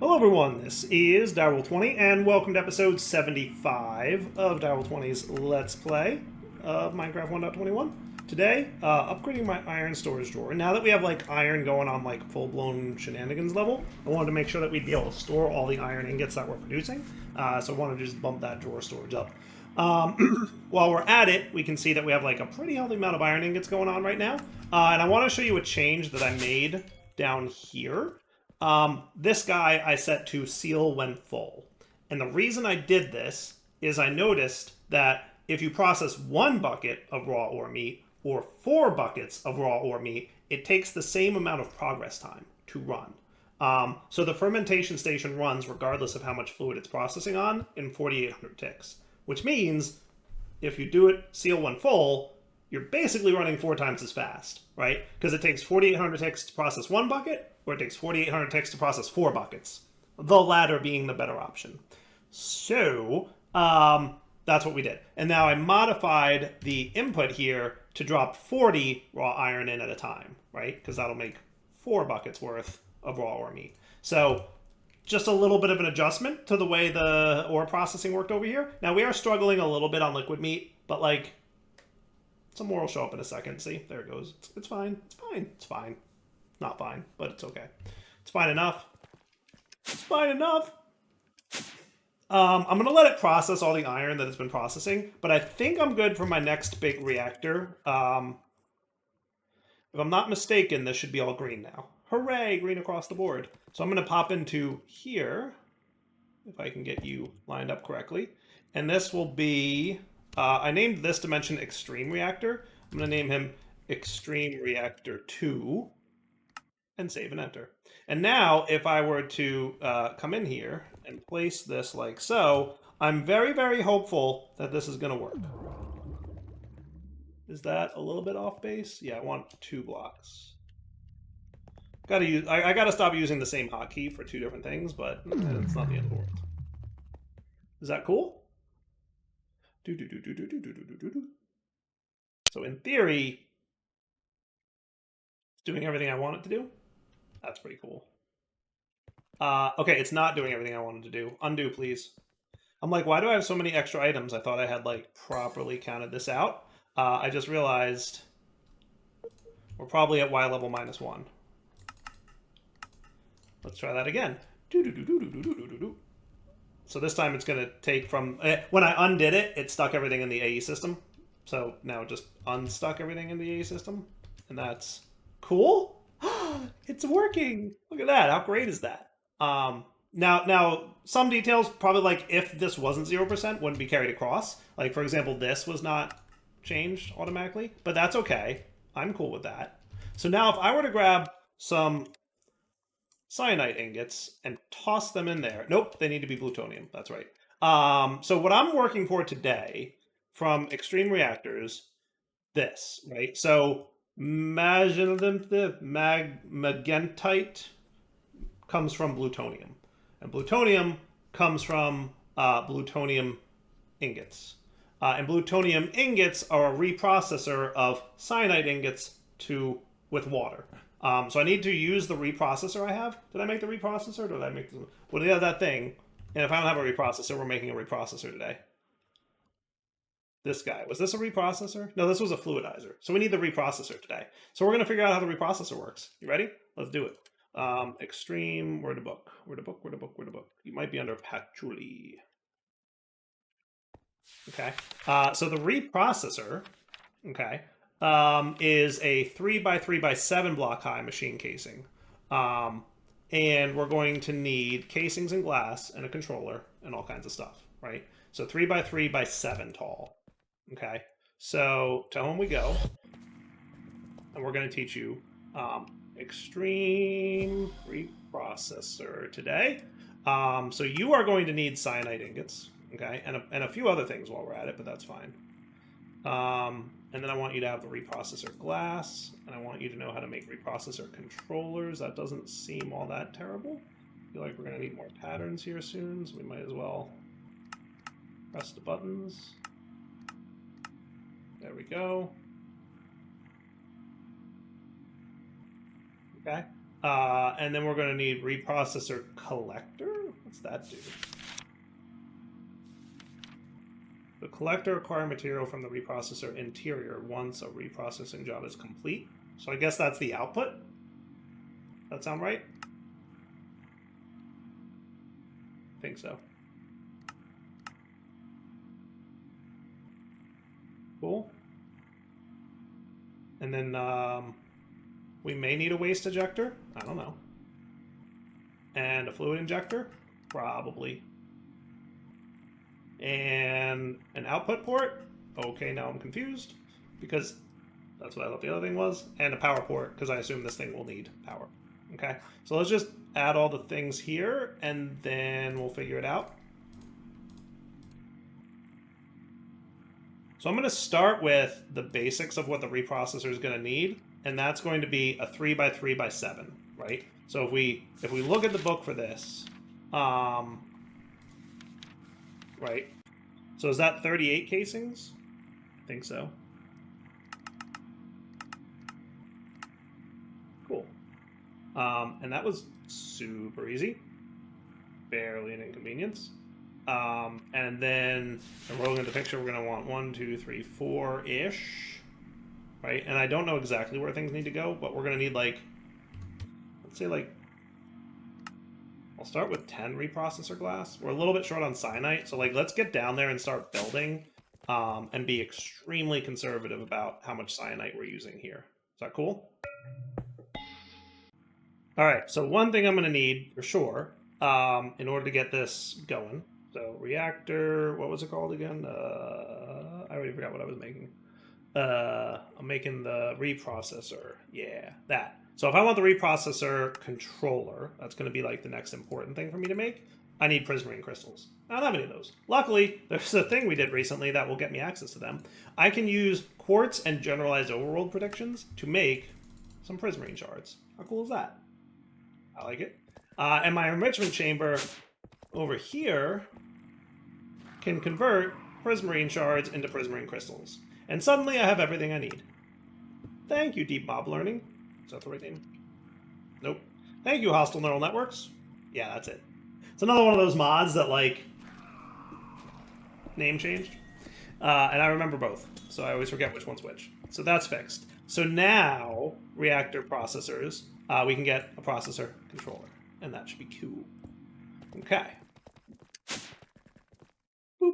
Hello everyone, this is Direwolf20 and welcome to episode 75 of Direwolf20's Let's Play of Minecraft 1.21. Today, upgrading my iron storage drawer. And now that we have like iron going on like full-blown shenanigans level, I wanted to make sure that we'd be able to store all the iron ingots that we're producing. So I wanted to just bump that drawer storage up. While we're at it, we can see that we have like a pretty healthy amount of iron ingots going on right now. And I want to show you a change that I made down here. This guy I set to seal when full. And the reason I did this is I noticed that if you process 1 bucket of raw ore meat or 4 buckets of raw ore meat, it takes the same amount of progress time to run. So the fermentation station runs regardless of how much fluid it's processing on in 4,800 ticks. Which means if you do it seal when full, you're basically running 4 times as fast, right? Because it takes 4,800 ticks to process 1 bucket, or it takes 4,800 ticks to process 4 buckets. The latter being the better option. So, that's what we did. And now I modified the input here to drop 40 raw iron in at a time, right? Because that'll make 4 buckets worth of raw ore meat. So, just a little bit of an adjustment to the way the ore processing worked over here. Now, we are struggling a little bit on liquid meat, but like, some more will show up in a second. See, there it goes. It's fine. It's fine. It's fine. Not fine, but it's okay. It's fine enough. It's fine enough. I'm going to let it process all the iron that it's been processing, but I think I'm good for my next big reactor. If I'm not mistaken, this should be all green now. Hooray, green across the board. So I'm going to pop into here, if I can get you lined up correctly. And this will be, I named this dimension Extreme Reactor. I'm going to name him Extreme Reactor 2. And save and enter. And now, if I were to come in here and place this like so, I'm very, very hopeful that this is going to work. Is that a little bit off base? Yeah, I want 2 blocks. I gotta stop using the same hotkey for 2 different things, but it's not the end of the world. Is that cool? So in theory, it's doing everything I want it to do. That's pretty cool. Okay, it's not doing everything I wanted to do. Undo, please. I'm like, why do I have so many extra items? I thought I had, like, properly counted this out. I just realized we're probably at Y level -1. Let's try that again. So this time it's going to take from... when I undid it, it stuck everything in the AE system. So now it just unstuck everything in the AE system. And that's cool. It's working. Look at that. How great is that? Now, some details, probably like if this wasn't 0%, wouldn't be carried across. Like, for example, this was not changed automatically, but that's okay. I'm cool with that. So now if I were to grab some cyanide ingots and toss them in there. Nope, they need to be plutonium. That's right. So what I'm working for today from Extreme Reactors, this, right? So magentite comes from plutonium, and plutonium comes from plutonium ingots. And plutonium ingots are a reprocessor of cyanide ingots with water. So I need to use the reprocessor I have. Did I make the reprocessor? Or did I make the... Well, yeah, that thing. And if I don't have a reprocessor, we're making a reprocessor today. This guy. Was this a reprocessor? No, this was a fluidizer. So we need the reprocessor today. So we're going to figure out how the reprocessor works. You ready? Let's do it. Extreme... Where the book? Where the book? Where the book? Where the book? You might be under Patchouli. Okay. So the reprocessor... Okay. Is a 3x3x7 block high machine casing. And we're going to need casings and glass and a controller and all kinds of stuff, right? So 3x3x7 tall. Okay. So to home we go. And we're going to teach you Extreme Reprocessor today. So you are going to need cyanide ingots, okay? And a few other things while we're at it, but that's fine. And then I want you to have the reprocessor glass, and I want you to know how to make reprocessor controllers. That doesn't seem all that terrible. I feel like we're going to need more patterns here soon, so we might as well press the buttons. There we go. Okay. And then we're going to need reprocessor collector. What's that do? The collector acquire material from the reprocessor interior once a reprocessing job is complete. So I guess that's the output. That sound right? I think so. Cool. And then we may need a waste ejector. I don't know. And a fluid injector? Probably. And an output port? Okay, now I'm confused. Because that's what I thought the other thing was. And a power port, because I assume this thing will need power. Okay, so let's just add all the things here, and then we'll figure it out. So I'm going to start with the basics of what the reprocessor is going to need, and that's going to be a 3x3x7, right? So if we look at the book for this, right? So is that 38 casings? I think so. Cool. And that was super easy. Barely an inconvenience. And then rolling in the picture, we're going to want 1, 2, 3, 4-ish. Right? And I don't know exactly where things need to go, but we're going to need, like, let's say, like, I'll start with 10 reprocessor glass. We're a little bit short on cyanite, so, like, let's get down there and start building and be extremely conservative about how much cyanite we're using here. Is that cool? All right, so one thing I'm going to need for sure in order to get this going. So reactor, what was it called again? I already forgot what I was making. I'm making the reprocessor. Yeah, that. So if I want the reprocessor controller, that's going to be like the next important thing for me to make. I need prismarine crystals. I don't have any of those. Luckily, there's a thing we did recently that will get me access to them. I can use quartz and generalized overworld predictions to make some prismarine shards. How cool is that? I like it. And my enrichment chamber over here can convert prismarine shards into prismarine crystals. And suddenly I have everything I need. Thank you, Deep Mob Learning. Is that the right name? Nope. Thank you, Hostile Neural Networks. Yeah, that's it. It's another one of those mods that, like, name changed. And I remember both, so I always forget which one's which. So that's fixed. So now, reactor processors, we can get a processor controller, and that should be cool. Okay. Boop.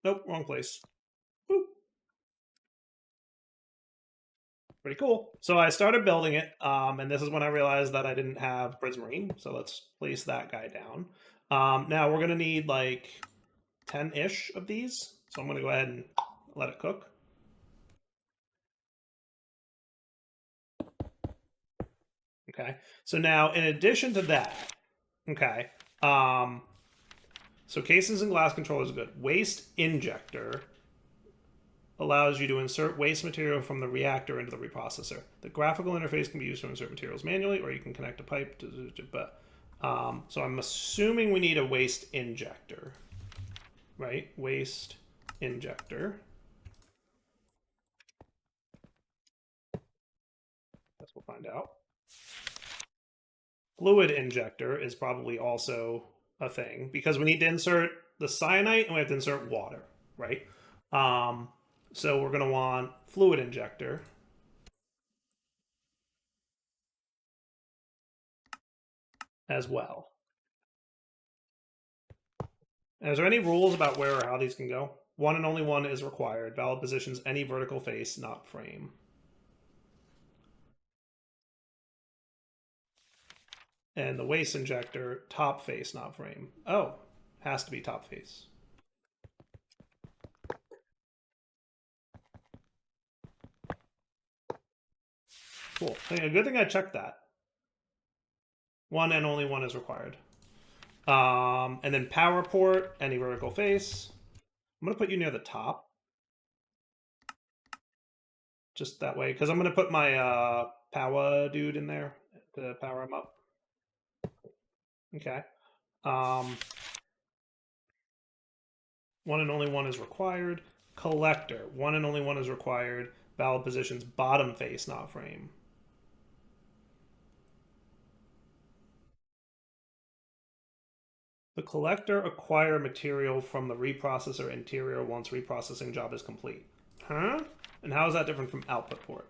Nope, wrong place. Boop. Pretty cool. So I started building it, and this is when I realized that I didn't have prismarine, so let's place that guy down. Now we're going to need like 10-ish of these, so I'm going to go ahead and let it cook. Okay, so now in addition to that, okay, so cases and glass controllers are good. Waste injector allows you to insert waste material from the reactor into the reprocessor. The graphical interface can be used to insert materials manually, or you can connect a pipe to, so I'm assuming we need a waste injector, right? Waste injector. Guess we'll find out. Fluid injector is probably also a thing because we need to insert the cyanite and we have to insert water, right? So we're going to want fluid injector. As well. And is there any rules about where or how these can go? One and only one is required. Valid positions any vertical face, not frame. And the waste injector, top face, not frame. Oh, has to be top face. Cool. A good thing I checked that. One and only one is required. And then power port, any vertical face. I'm going to put you near the top. Just that way, because I'm going to put my power dude in there to power him up. Okay. One and only one is required. Collector, one and only one is required. Valid positions, bottom face, not frame. The collector acquire material from the reprocessor interior once reprocessing job is complete. Huh? And how is that different from output port?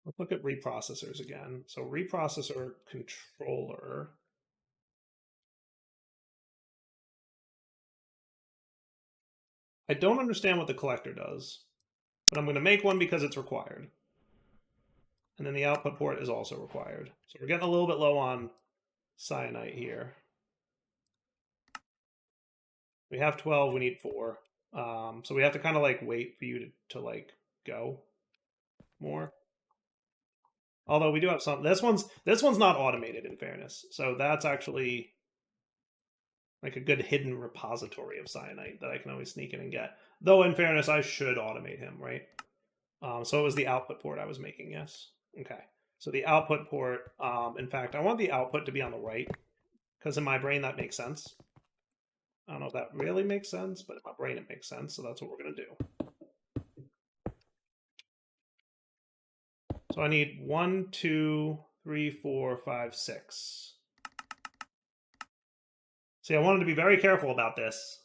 Let's look at reprocessors again. So reprocessor controller. I don't understand what the collector does, but I'm going to make one because it's required. And then the output port is also required. So we're getting a little bit low on cyanite here. We have 12, we need 4. So we have to kind of like wait for you to like go more. Although we do have some. This one's not automated in fairness. So that's actually like a good hidden repository of cyanite that I can always sneak in and get. Though in fairness, I should automate him, right? So it was the output port I was making, yes. Okay. So the output port, in fact, I want the output to be on the right, because in my brain that makes sense. I don't know if that really makes sense, but in my brain it makes sense, so that's what we're going to do. So I need 1, 2, 3, 4, 5, 6. See, I wanted to be very careful about this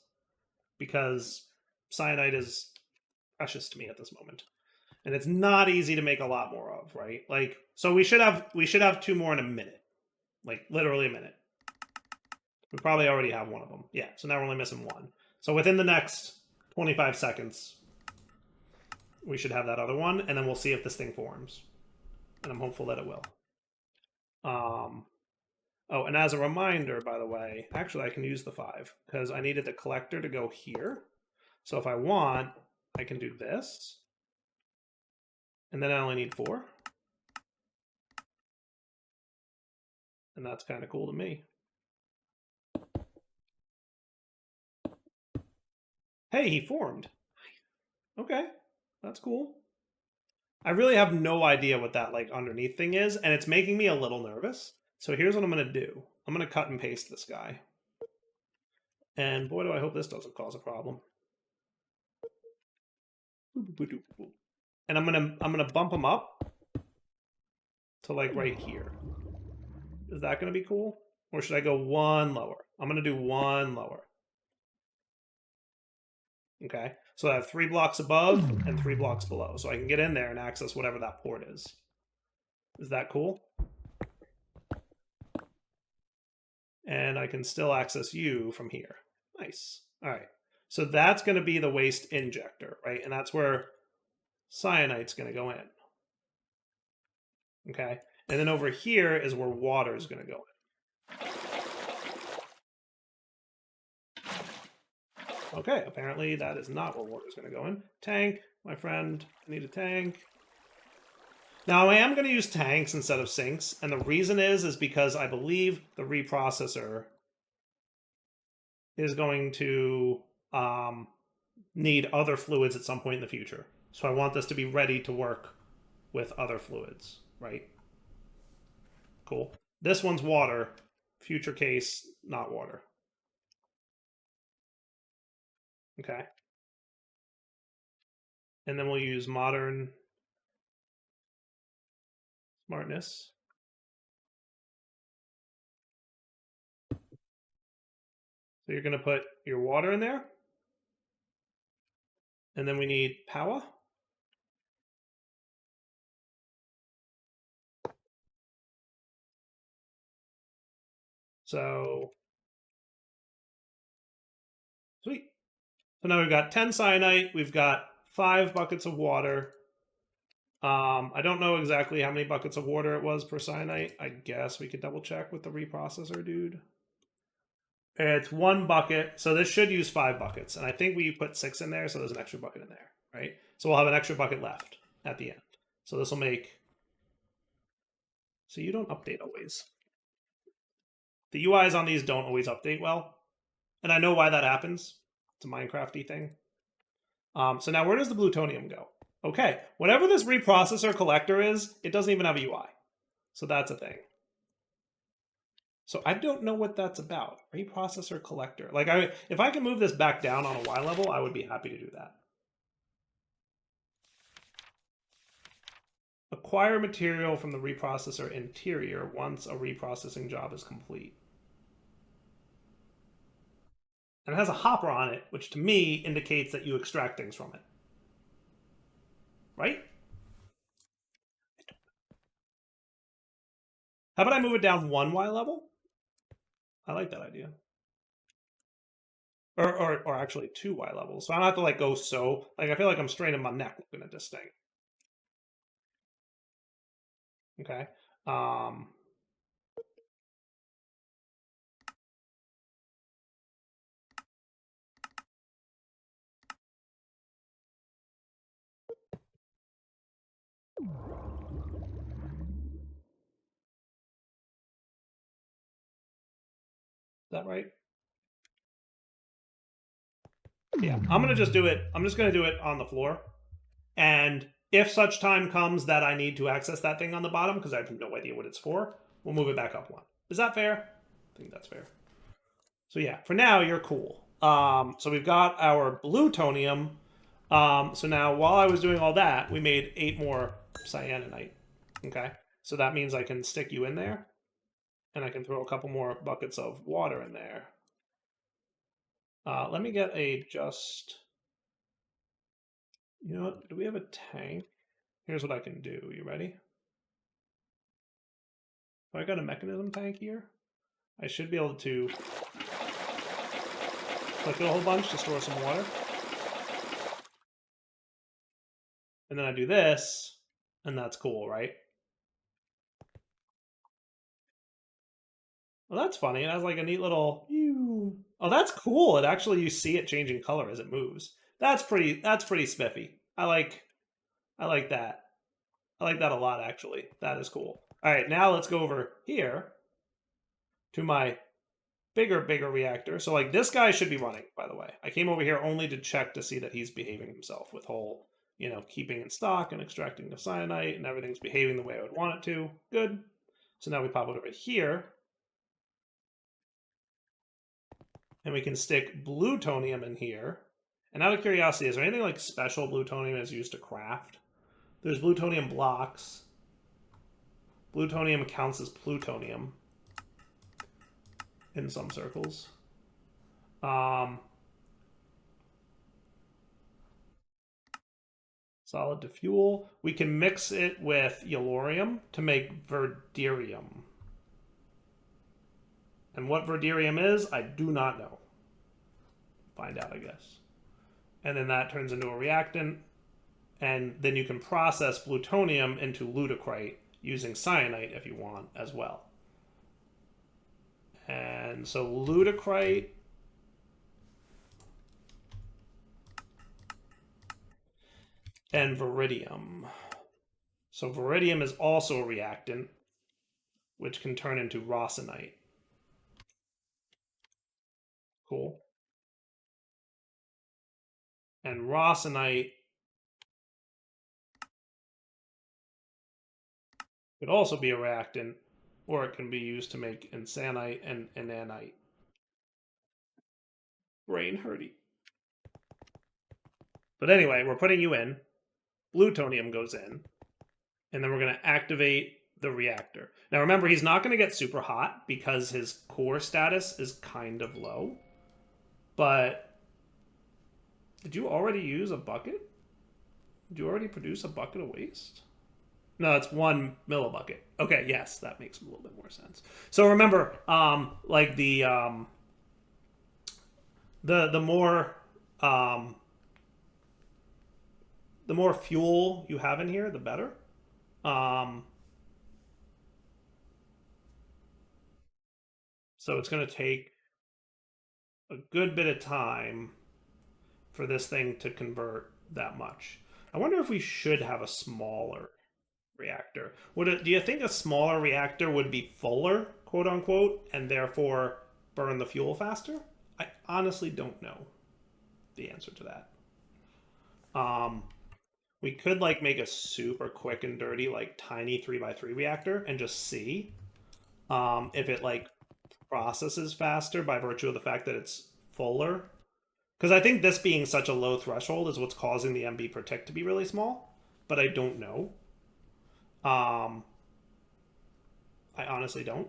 because cyanide is precious to me at this moment. And it's not easy to make a lot more of, right? Like, so we should have 2 more in a minute. Like literally a minute. We probably already have one of them. Yeah, so now we're only missing 1. So within the next 25 seconds, we should have that other one, and then we'll see if this thing forms. And I'm hopeful that it will. Oh, and as a reminder, by the way, actually I can use the 5 because I needed the collector to go here. So if I want, I can do this. And then I only need 4. And that's kind of cool to me. Hey, he formed. Okay, that's cool. I really have no idea what that like underneath thing is, and it's making me a little nervous. So here's what I'm going to do. I'm going to cut and paste this guy. And boy, do I hope this doesn't cause a problem. And I'm gonna bump him up to like right here. Is that going to be cool? Or should I go 1 lower? I'm going to do 1 lower. Okay, so I have 3 blocks above and 3 blocks below. So I can get in there and access whatever that port is. Is that cool? And I can still access you from here. Nice. All right. So that's going to be the waste injector, right? And that's where cyanite's going to go in. Okay. And then over here is where water is going to go in. Okay, apparently that is not where water is going to go in. Tank, my friend, I need a tank. Now I am going to use tanks instead of sinks, and the reason is because I believe the reprocessor is going to need other fluids at some point in the future. So I want this to be ready to work with other fluids, right? Cool. This one's water. Future case, not water. Okay. And then we'll use modern smartness. So you're going to put your water in there. And then we need power. So, sweet. So now we've got 10 cyanite. We've got 5 buckets of water. I don't know exactly how many buckets of water it was per cyanite. I guess we could double check with the reprocessor, dude. It's 1 bucket. So this should use 5 buckets. And I think we put 6 in there, so there's an extra bucket in there, right? So we'll have an extra bucket left at the end. So this will make... So you don't update always. The UIs on these don't always update well. And I know why that happens. It's a Minecraft-y thing. So now where does the plutonium go? Okay, whatever this reprocessor collector is, it doesn't even have a UI. So that's a thing. So I don't know what that's about. Reprocessor collector. Like, if I can move this back down on a Y level, I would be happy to do that. Acquire material from the reprocessor interior once a reprocessing job is complete. And it has a hopper on it, which to me indicates that you extract things from it. Right? How about I move it down one Y level? I like that idea. Or actually 2Y levels. So I don't have to like go so, like I feel like I'm straining my neck looking at this thing. Okay. Is that right? Yeah, I'm gonna just do it. I'm just gonna do it on the floor. And if such time comes that I need to access that thing on the bottom, because I have no idea what it's for, we'll move it back up one. Is that fair? I think that's fair. So yeah, for now you're cool. So we've got our Blutonium. So now while I was doing all that, we made 8 more cyanide. Okay, so that means I can stick you in there, and I can throw a couple more buckets of water in there. Let me get a just. You know what? Do we have a tank? Here's what I can do. You ready? If I got a mechanism tank here, I should be able to click it a whole bunch to store some water. And then I do this, and that's cool, right? Well, that's funny. It has like a neat little. Oh, that's cool. It actually you see it changing color as it moves. That's pretty spiffy. I like that. I like that a lot, actually. That is cool. All right, now let's go over here to my bigger reactor. So like this guy should be running, by the way. I came over here only to check to see that he's behaving himself with whole, keeping in stock and extracting the cyanide and everything's behaving the way I would want it to. Good. So now we pop it over here. And we can stick Blutonium in here. And out of curiosity, is there anything like special Blutonium is used to craft? There's Blutonium blocks. Blutonium counts as plutonium in some circles. Solid to fuel. We can mix it with yellorium to make verderium. And what verderium is, I do not know. Find out, I guess. And then that turns into a reactant. And then you can process plutonium into lutecrite using cyanide if you want as well. And so lutecrite and veridium. So veridium is also a reactant, which can turn into rosinite. Cool. And rosinite could also be a reactant, or it can be used to make insanite and nanite. Brain hurty. But anyway, we're putting you in. Blutonium goes in. And then we're going to activate the reactor. Now remember, he's not going to get super hot because his core status is kind of low. But did you already use a bucket? Did you already produce a bucket of waste? No, it's 1 millibucket. Okay, yes, that makes a little bit more sense. So remember, like the more fuel you have in here, the better. So it's going to take a good bit of time for this thing to convert that much. I wonder if we should have a smaller reactor. Do you think a smaller reactor would be fuller, quote unquote, and therefore burn the fuel faster? I honestly don't know the answer to that. We could like make a super quick and dirty, like tiny 3x3 reactor and just see if it like processes faster by virtue of the fact that it's fuller. Because I think this being such a low threshold is what's causing the MB per tick to be really small, but I don't know. I honestly don't.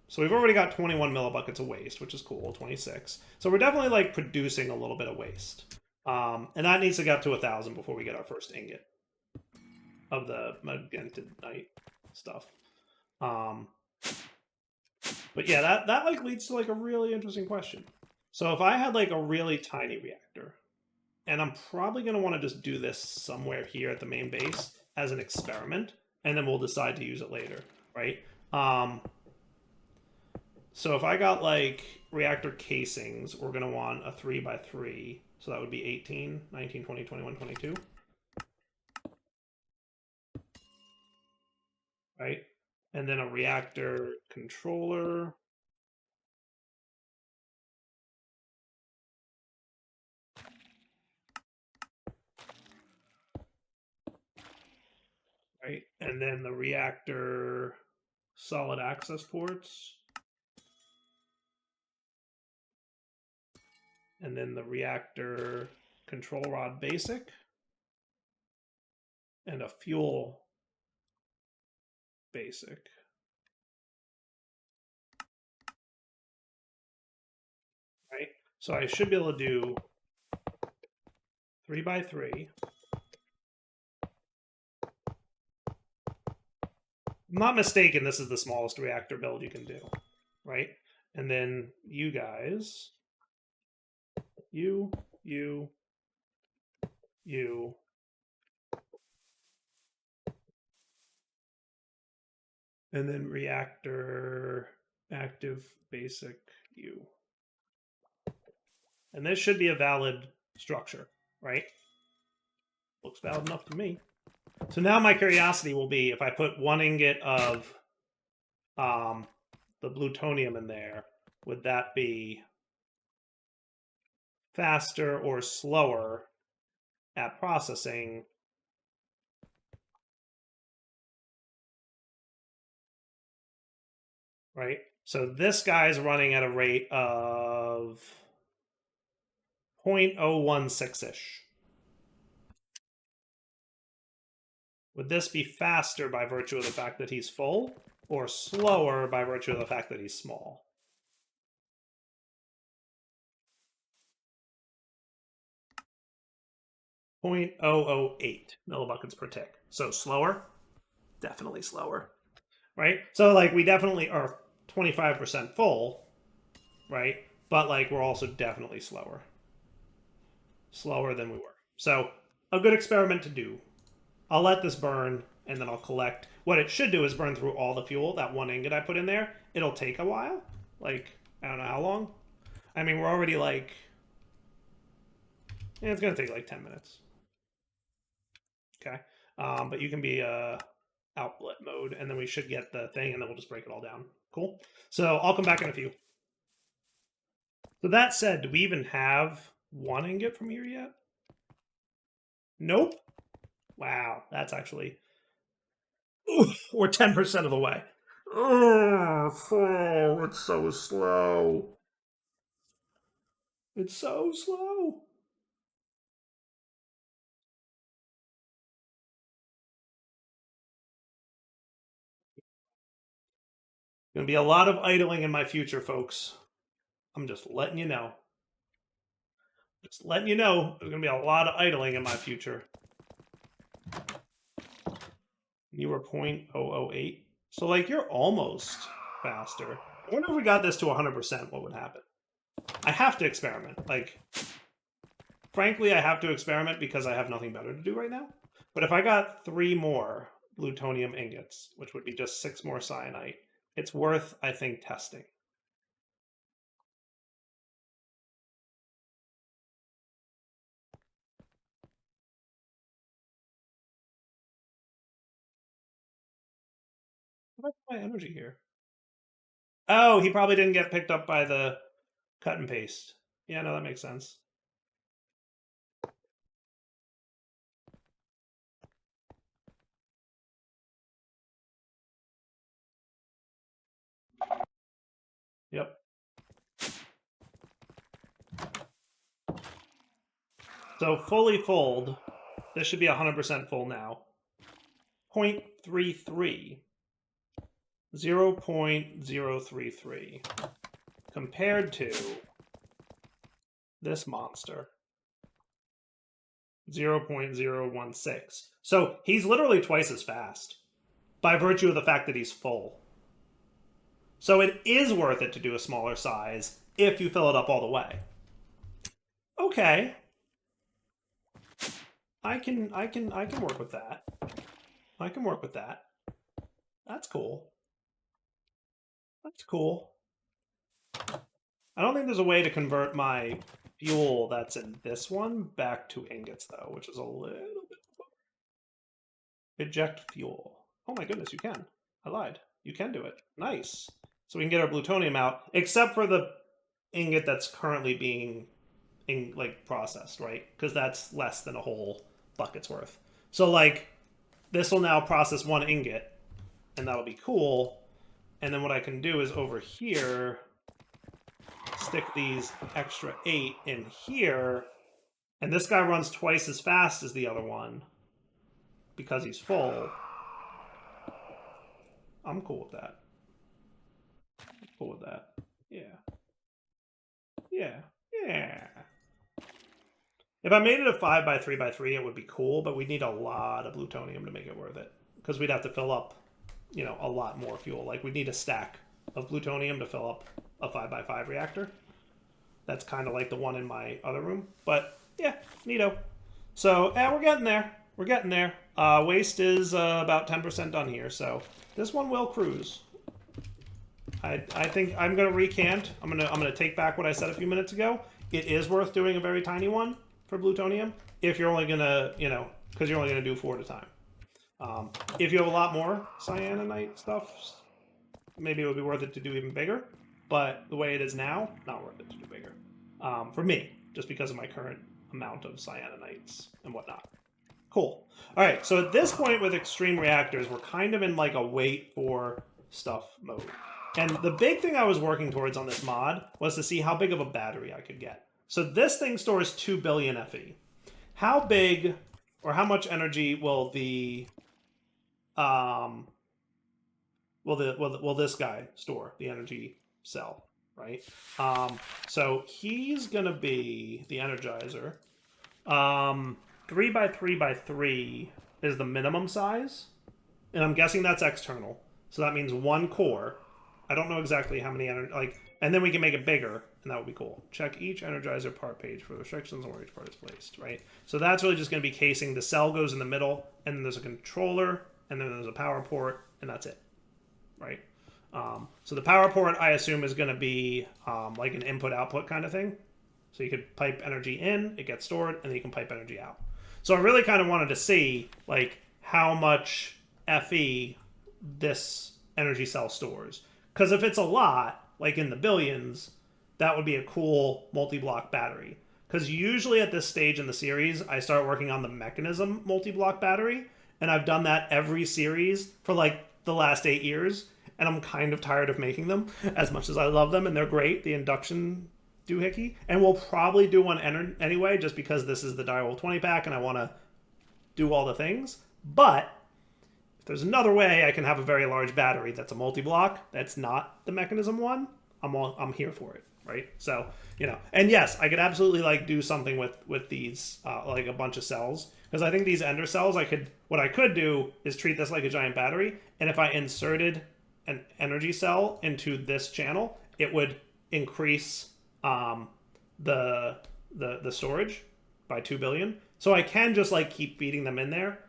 So we've already got 21 millibuckets of waste, which is cool, 26. So we're definitely like producing a little bit of waste. And that needs to get up to 1,000 before we get our first ingot of the magenta night stuff. But yeah, that like leads to like a really interesting question. So if I had like a really tiny reactor, and I'm probably going to want to just do this somewhere here at the main base as an experiment, and then we'll decide to use it later, right? So if I got like reactor casings, we're going to want a 3x3. So that would be 18, 19, 20, 21, 22. Right? And then a reactor controller. Right? And then the reactor solid access ports. And then the reactor control rod basic. And a fuel basic. Right? So I should be able to do 3x3. I'm not mistaken, this is the smallest reactor build you can do, right? And then you guys, you, and then reactor active basic you. And this should be a valid structure, right? Looks valid enough to me. So now my curiosity will be, if I put 1 ingot of the Blutonium in there, would that be faster or slower at processing? Right? So this guy's running at a rate of 0.016-ish. Would this be faster by virtue of the fact that he's full, or slower by virtue of the fact that he's small? .008 millibuckets per tick. So slower? Definitely slower. Right? So like we definitely are 25% full, right? But like we're also definitely slower. Slower than we were. So a good experiment to do. I'll let this burn, and then I'll collect. What it should do is burn through all the fuel, that 1 ingot I put in there. It'll take a while. Like, I don't know how long. I mean, we're already like... Yeah, it's going to take like 10 minutes. Okay. But you can be outlet mode, and then we should get the thing, and then we'll just break it all down. Cool? So I'll come back in a few. So that said, do we even have 1 ingot from here yet? Nope. Wow, that's actually... Oof, we're 10% of the way. Oh, it's so slow. It's so slow. Gonna be a lot of idling in my future, folks. I'm just letting you know. Just letting you know, there's gonna be a lot of idling in my future. You were 0.008. So, like, you're almost faster. I wonder if we got this to 100%, what would happen? I have to experiment. Like, frankly, I have to experiment because I have nothing better to do right now. But if I got 3 more plutonium ingots, which would be just 6 more cyanite, it's worth, I think, testing. What's my energy here? Oh, he probably didn't get picked up by the cut and paste. Yeah, no, that makes sense. Yep. So fully fold. This should be 100% full now. 0.33. 0.033 compared to this monster, 0.016. So he's literally twice as fast by virtue of the fact that he's full. So it is worth it to do a smaller size if you fill it up all the way. Okay. I can work with that. I can work with that. That's cool. That's cool. I don't think there's a way to convert my fuel that's in this one back to ingots, though, which is a little bit... Eject fuel. Oh my goodness, you can. I lied. You can do it. Nice. So we can get our plutonium out, except for the ingot that's currently being processed, right? Because that's less than a whole bucket's worth. So like, this will now process 1 ingot, and that'll be cool. And then what I can do is over here, stick these extra 8 in here, and this guy runs twice as fast as the other one because he's full. I'm cool with that. I'm cool with that. Yeah. Yeah. Yeah. If I made it a 5x3x3, it would be cool, but we'd need a lot of plutonium to make it worth it. Because we'd have to fill up, you know, a lot more fuel. Like, we'd need a stack of plutonium to fill up a 5x5 reactor. That's kind of like the one in my other room. But, yeah, neato. So, we're getting there. We're getting there. Waste is about 10% done here, so this one will cruise. I think I'm going to recant. I'm gonna take back what I said a few minutes ago. It is worth doing a very tiny one for plutonium if you're only going to, you know, because you're only going to do 4 at a time. If you have a lot more cyanide stuff, maybe it would be worth it to do even bigger. But the way it is now, not worth it to do bigger. For me, just because of my current amount of cyanides and whatnot. Cool. All right, so at this point with extreme reactors, we're kind of in like a wait for stuff mode. And the big thing I was working towards on this mod was to see how big of a battery I could get. So this thing stores 2 billion FE. How big or how much energy will the will this guy store, the energy cell, right? So he's gonna be the energizer. 3x3x3 is the minimum size, and I'm guessing that's external. So that means 1 core. I don't know exactly how many and then we can make it bigger, and that would be cool. Check each energizer part page for restrictions on where each part is placed, right? So that's really just going to be casing. The cell goes in the middle, and then there's a controller, and then there's a power port, and that's it, right? So the power port, I assume, is going to be like an input-output kind of thing. So you could pipe energy in, it gets stored, and then you can pipe energy out. So I really kind of wanted to see like how much FE this energy cell stores. Because if it's a lot, like in the billions, that would be a cool multi-block battery. Because usually at this stage in the series, I start working on the mechanism multi-block battery, and I've done that every series for like the last 8 years, and I'm kind of tired of making them, as much as I love them, and they're great, the induction doohickey. And we'll probably do one anyway, just because this is the Direwolf 20 pack, and I want to do all the things. But if there's another way I can have a very large battery that's a multi-block, that's not the mechanism one, I'm here for it, right? So, you know, and yes, I could absolutely like do something with these, like a bunch of cells, because I think these ender cells, what I could do is treat this like a giant battery, and if I inserted an energy cell into this channel, it would increase the storage by 2 billion. So I can just like keep feeding them in there,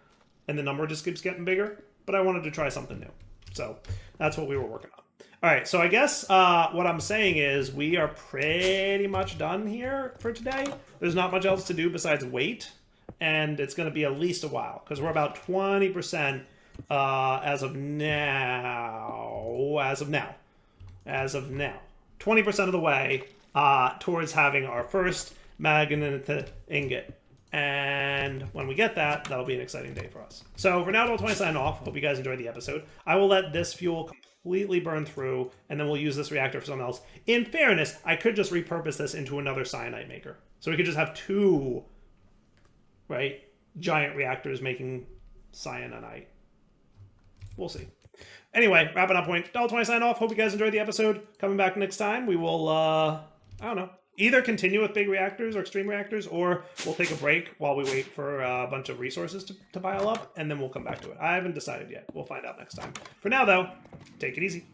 and the number just keeps getting bigger. But I wanted to try something new, so that's what we were working on. All right, so I guess what I'm saying is we are pretty much done here for today. There's not much else to do besides wait, and it's going to be at least a while because we're about 20% as of now. 20% of the way towards having our first magnet ingot. And when we get that, that'll be an exciting day for us. So for now, Double20 sign off. Hope you guys enjoyed the episode. I will let this fuel completely burn through, and then we'll use this reactor for something else. In fairness, I could just repurpose this into another cyanide maker. So we could just have 2, right, giant reactors making cyanide. We'll see. Anyway, wrapping up point. $1.20 sign off. Hope you guys enjoyed the episode. Coming back next time, we will, I don't know, either continue with big reactors or extreme reactors, or we'll take a break while we wait for a bunch of resources to pile up, and then we'll come back to it. I haven't decided yet. We'll find out next time. For now, though, take it easy.